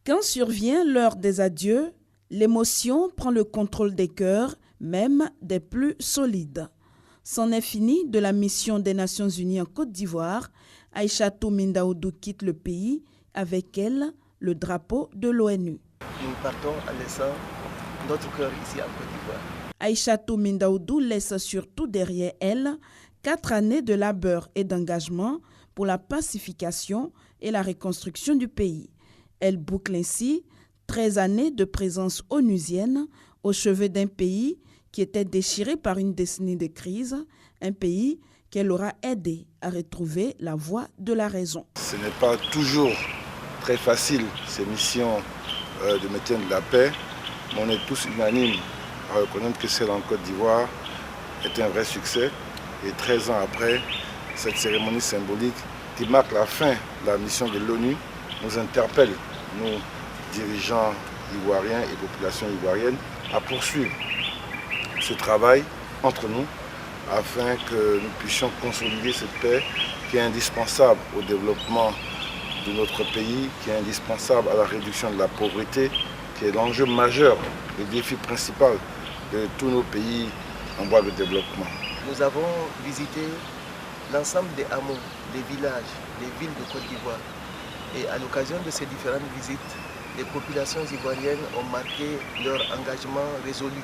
Quand survient l'heure des adieux, l'émotion prend le contrôle des cœurs, même des plus solides. C'en est fini de la mission des Nations Unies en Côte d'Ivoire. Aïchatou Mindaoudou quitte le pays, avec elle le drapeau de l'ONU. Nous partons en laissant notre cœur ici en Côte d'Ivoire. Aïchatou Mindaoudou laisse surtout derrière elle 4 années de labeur et d'engagement pour la pacification et la reconstruction du pays. Elle boucle ainsi 13 années de présence onusienne au chevet d'un pays qui était déchiré par une décennie de crise, un pays qu'elle aura aidé à retrouver la voie de la raison. Ce n'est pas toujours très facile, ces missions de maintien de la paix, mais on est tous unanimes à reconnaître que celle en Côte d'Ivoire est un vrai succès. Et 13 ans après, cette cérémonie symbolique qui marque la fin de la mission de l'ONU nous interpelle, nous, dirigeants ivoiriens et populations ivoiriennes, à poursuivre ce travail entre nous afin que nous puissions consolider cette paix qui est indispensable au développement de notre pays, qui est indispensable à la réduction de la pauvreté, qui est l'enjeu majeur, le défi principal de tous nos pays en voie de développement. Nous avons visité l'ensemble des hameaux, des villages, des villes de Côte d'Ivoire. Et à l'occasion de ces différentes visites, les populations ivoiriennes ont marqué leur engagement résolu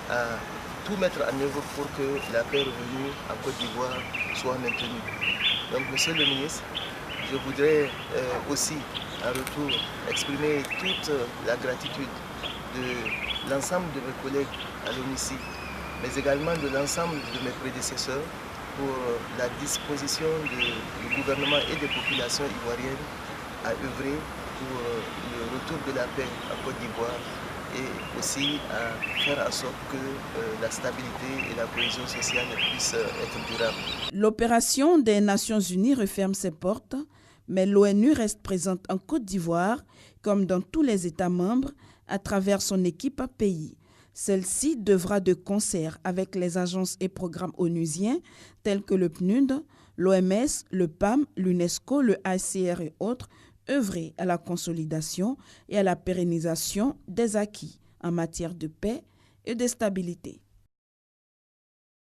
à tout mettre en œuvre pour que la paix revenue en Côte d'Ivoire soit maintenue. Donc, Monsieur le ministre, je voudrais aussi, en retour, exprimer toute la gratitude de l'ensemble de mes collègues à l'ONUCI, mais également de l'ensemble de mes prédécesseurs pour la disposition du gouvernement et des populations ivoiriennes à œuvrer pour le retour de la paix en Côte d'Ivoire et aussi à faire en sorte que la stabilité et la cohésion sociale puissent être durables. L'opération des Nations Unies referme ses portes, mais l'ONU reste présente en Côte d'Ivoire, comme dans tous les États membres, à travers son équipe pays. Celle-ci devra de concert avec les agences et programmes onusiens tels que le PNUD, l'OMS, le PAM, l'UNESCO, le HCR et autres, œuvrer à la consolidation et à la pérennisation des acquis en matière de paix et de stabilité.